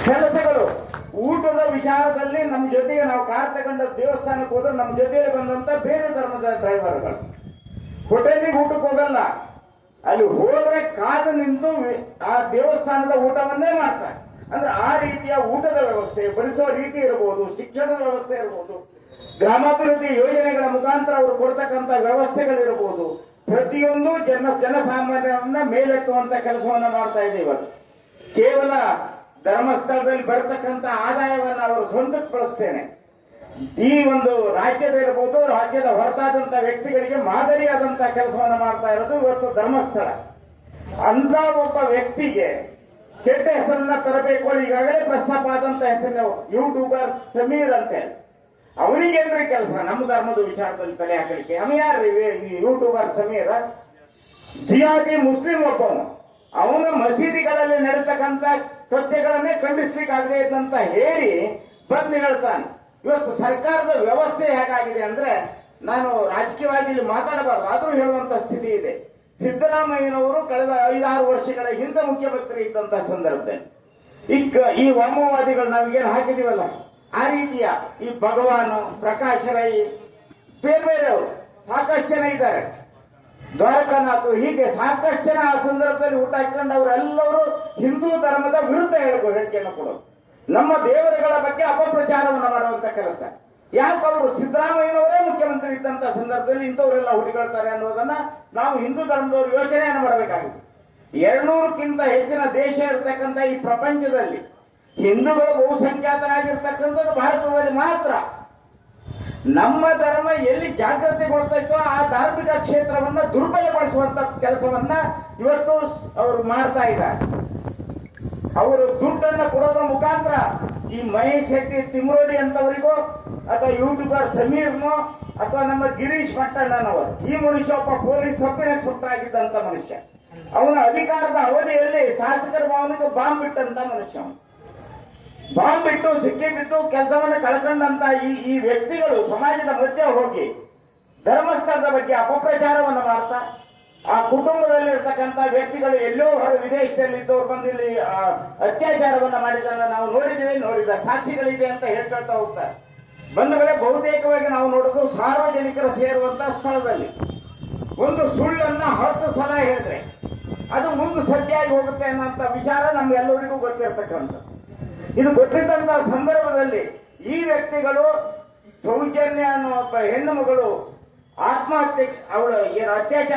ಕೆಲಸಗಳು ಊಟದ ವಿಚಾರದಲ್ಲಿ ನಮ್ಮ ಜೊತೆಗೆ ನಾವು ಕಾರ್ ತಗೊಂಡ ದೇವಸ್ಥಾನಕ್ಕೆ ಹೋದ್ರೆ ನಮ್ಮ ಜೊತೆಯಲ್ಲಿ ಬಂದಂತ ಬೇರೆ ಧರ್ಮದ ಡ್ರೈವರ್ಗಳು ಹೋಟೆಲಿಗೆ ಊಟಕ್ಕೆ ಹೋಗಲ್ಲ, ಅಲ್ಲಿ ಹೋದ್ರೆ ಕಾದು ನಿಂತು ಆ ದೇವಸ್ಥಾನದ ಊಟವನ್ನೇ ಮಾಡ್ತಾರೆ. ಅಂದ್ರೆ ಆ ರೀತಿಯ ಊಟದ ವ್ಯವಸ್ಥೆ, ಬಡಿಸೋ ರೀತಿ ಇರಬಹುದು, ಶಿಕ್ಷಣದ ವ್ಯವಸ್ಥೆ ಇರಬಹುದು, ಗ್ರಾಮಾಭಿವೃದ್ಧಿ ಯೋಜನೆಗಳ ಮುಖಾಂತರ ಅವರು ಕೊಡ್ತಕ್ಕಂಥ ವ್ಯವಸ್ಥೆಗಳಿರಬಹುದು, ಪ್ರತಿಯೊಂದು ಜನಸಾಮಾನ್ಯರನ್ನ ಮೇಲೆತ್ತುವಂತ ಕೆಲಸವನ್ನ ಮಾಡ್ತಾ ಇದೆ. ಇವತ್ತು ಕೇವಲ ಧರ್ಮಸ್ಥಳದಲ್ಲಿ ಬರತಕ್ಕಂಥ ಆದಾಯವನ್ನು ಅವರು ಸ್ವಂತಕ್ಕೆ ಬಳಸ್ತೇನೆ, ಈ ಒಂದು ರಾಜ್ಯದಲ್ಲಿರ್ಬೋದು, ರಾಜ್ಯದ ಹೊರತಾದಂತ ವ್ಯಕ್ತಿಗಳಿಗೆ ಮಾದರಿಯಾದಂತ ಕೆಲಸವನ್ನು ಮಾಡ್ತಾ ಇರೋದು ಇವತ್ತು ಧರ್ಮಸ್ಥಳ. ಅಂತ ಒಬ್ಬ ವ್ಯಕ್ತಿಗೆ ಕೆಟ್ಟ ಹೆಸರನ್ನ ತರಬೇಕು, ಈಗಾಗಲೇ ಪ್ರಸ್ತಾಪ ಆದಂತ ಹೆಸರು ಯೂಟ್ಯೂಬರ್ ಸಮೀರ್ ಅಂತ ಹೇಳಿ, ಅವನಿಗೇನ್ರಿ ಕೆಲಸ ನಮ್ಮ ಧರ್ಮದ ವಿಚಾರದಲ್ಲಿ ತಲೆ ಹಾಕಲಿಕ್ಕೆ? ಯಾರ್ರಿ ಯೂಟ್ಯೂಬರ್ ಸಮೀರ್? ಜಿಯಾದಿ ಮುಸ್ಲಿಂ ಒಬ್ಬನು, ಅವನ ಮಸೀದಿಗಳಲ್ಲಿ ನಡೆತಕ್ಕಂಥ ಕೃತ್ಯಗಳನ್ನೇ ಖಂಡಿಸ್ಲಿಕ್ಕಾಗದೆ ಇದ್ದಂತ ಹೇಳಿ ಬಂದು ಹೇಳ್ತಾನೆ. ಇವತ್ತು ಸರ್ಕಾರದ ವ್ಯವಸ್ಥೆ ಹೇಗಾಗಿದೆ ಅಂದ್ರೆ, ನಾನು ರಾಜಕೀಯವಾಗಿ ಇಲ್ಲಿ ಮಾತಾಡಬಾರ್ದು ಆದ್ರೂ ಹೇಳುವಂತ ಸ್ಥಿತಿ ಇದೆ. ಸಿದ್ದರಾಮಯ್ಯನವರು ಕಳೆದ 5-6 ವರ್ಷಗಳ ಹಿಂದೆ ಮುಖ್ಯಮಂತ್ರಿ ಇದ್ದಂತ ಸಂದರ್ಭದಲ್ಲಿ ಈ ವಾಮವಾದಿಗಳು ನಾವೇನು ಹಾಕಿದೀವಲ್ಲ, ಆ ರೀತಿಯ ಈ ಭಗವಾನು, ಪ್ರಕಾಶ್ ರೈ, ಬೇರೆ ಬೇರೆಯವರು ಸಾಕಷ್ಟು ಜನ ಇದ್ದಾರೆ, ದ್ವಾರಕಾನಾಥ್, ಹೀಗೆ ಸಾಕಷ್ಟು ಜನ ಆ ಸಂದರ್ಭದಲ್ಲಿ ಊಟ ಹಾಕೊಂಡು ಅವರೆಲ್ಲರೂ ಹಿಂದೂ ಧರ್ಮದ ವಿರುದ್ಧ ಹೇಳಿಕೆಯನ್ನು ಕೊಡೋದು, ನಮ್ಮ ದೇವರುಗಳ ಬಗ್ಗೆ ಅಪಪ್ರಚಾರವನ್ನು ಮಾಡುವಂತ ಕೆಲಸ. ಯಾಕೆ ಅವರು ಸಿದ್ದರಾಮಯ್ಯನವರೇ ಮುಖ್ಯಮಂತ್ರಿ ಇದ್ದಂತ ಸಂದರ್ಭದಲ್ಲಿ ಇಂಥವರೆಲ್ಲ ಹುಡುಗಾಡ್ತಾರೆ ಅನ್ನೋದನ್ನ ನಾವು ಹಿಂದೂ ಧರ್ಮದವರು ಯೋಚನೆಯನ್ನು ಮಾಡಬೇಕಾಗಿದೆ. 200ಕ್ಕಿಂತ ಹೆಚ್ಚಿನ ದೇಶ ಇರತಕ್ಕಂಥ ಈ ಪ್ರಪಂಚದಲ್ಲಿ ಹಿಂದೂಗಳು ಬಹುಸಂಖ್ಯಾತರಾಗಿರ್ತಕ್ಕಂಥದ್ದು ಭಾರತದಲ್ಲಿ ಮಾತ್ರ. ನಮ್ಮ ಧರ್ಮ ಎಲ್ಲಿ ಜಾಗೃತಿಗೊಳ್ತಾ ಇತ್ತೋ ಆ ಧಾರ್ಮಿಕ ಕ್ಷೇತ್ರವನ್ನ ದುರ್ಬಲಗೊಳಿಸುವಂತ ಕೆಲಸವನ್ನ ಇವತ್ತು ಅವರು ಮಾಡ್ತಾ ಇದ್ದಾರೆ. ಅವರು ದುಡ್ಡನ್ನು ಕೊಡೋದ್ರ ಮುಖಾಂತರ ಈ ಮಹೇಶ್ ಶೆಟ್ಟಿ, ತಿಮ್ರೋಡಿ ಅಂತವರಿಗೋ ಅಥವಾ ಯೂಟ್ಯೂಬರ್ ಸಮೀರ್ನೋ ಅಥವಾ ನಮ್ಮ ಗಿರೀಶ್ ಮಟ್ಟಣ್ಣನವರು, ಈ ಮನುಷ್ಯ ಒಬ್ಬ ಪೊಲೀಸ್ ಸಬ್ ಇನ್ಸ್ಪೆಕ್ಟರ್ ಆಗಿದ್ದಂತ ಮನುಷ್ಯ, ಅವನ ಅಧಿಕಾರದ ಅವಧಿಯಲ್ಲಿ ಶಾಸಕರ ಭವನಕ್ಕೆ ಬಾಂಬ್ ಬಿಟ್ಟಂತ ಮನುಷ್ಯ, ಬಾಂಬ್ ಬಿಟ್ಟು ಸಿಕ್ಕಿ ಬಿಟ್ಟು ಕೆಲಸವನ್ನು ಕಳ್ಕೊಂಡಂತ ಈ ವ್ಯಕ್ತಿಗಳು ಸಮಾಜದ ಮಧ್ಯೆ ಹೋಗಿ ಧರ್ಮಸ್ಥಳದ ಬಗ್ಗೆ ಅಪಪ್ರಚಾರವನ್ನು ಮಾಡ್ತಾ, ಆ ಕುಟುಂಬದಲ್ಲಿರ್ತಕ್ಕಂಥ ವ್ಯಕ್ತಿಗಳು ಎಲ್ಲೋ ಹೊರ ವಿದೇಶದಲ್ಲಿ ಇದ್ದವ್ರು ಬಂದು ಇಲ್ಲಿ ಅತ್ಯಾಚಾರವನ್ನ ಮಾಡಿದ್ದನ್ನ ನಾವು ನೋಡಿದ ಸಾಕ್ಷಿಗಳಿದೆ ಅಂತ ಹೇಳ್ಕೊಳ್ತಾ ಹೋಗ್ತಾರೆ. ಬಂಧುಗಳೇ, ಬಹುತೇಕವಾಗಿ ನಾವು ನೋಡೋದು ಸಾರ್ವಜನಿಕರು ಸೇರುವಂತ ಸ್ಥಳದಲ್ಲಿ ಒಂದು ಸುಳ್ಳನ್ನ 10 ಸಲ ಹೇಳಿದ್ರೆ ಅದು ಮುಂದೆ ಸತ್ಯಾಗಿ ಹೋಗುತ್ತೆ ಅನ್ನೋಂಥ ವಿಚಾರ ನಮ್ಗೆಲ್ಲರಿಗೂ ಗೊತ್ತಿರ್ತಕ್ಕಂಥ. ಇದು ಗೊತ್ತಿದ್ದಂತ ಸಂದರ್ಭದಲ್ಲಿ ಈ ವ್ಯಕ್ತಿಗಳು ಸೌಜನ್ಯ ಅನ್ನೋ ಒಬ್ಬ ಹೆಣ್ಣು ಮಗಳು ಆತ್ಮಹತ್ಯೆ, ಅವಳು ಏನು ಅತ್ಯಾಚಾರ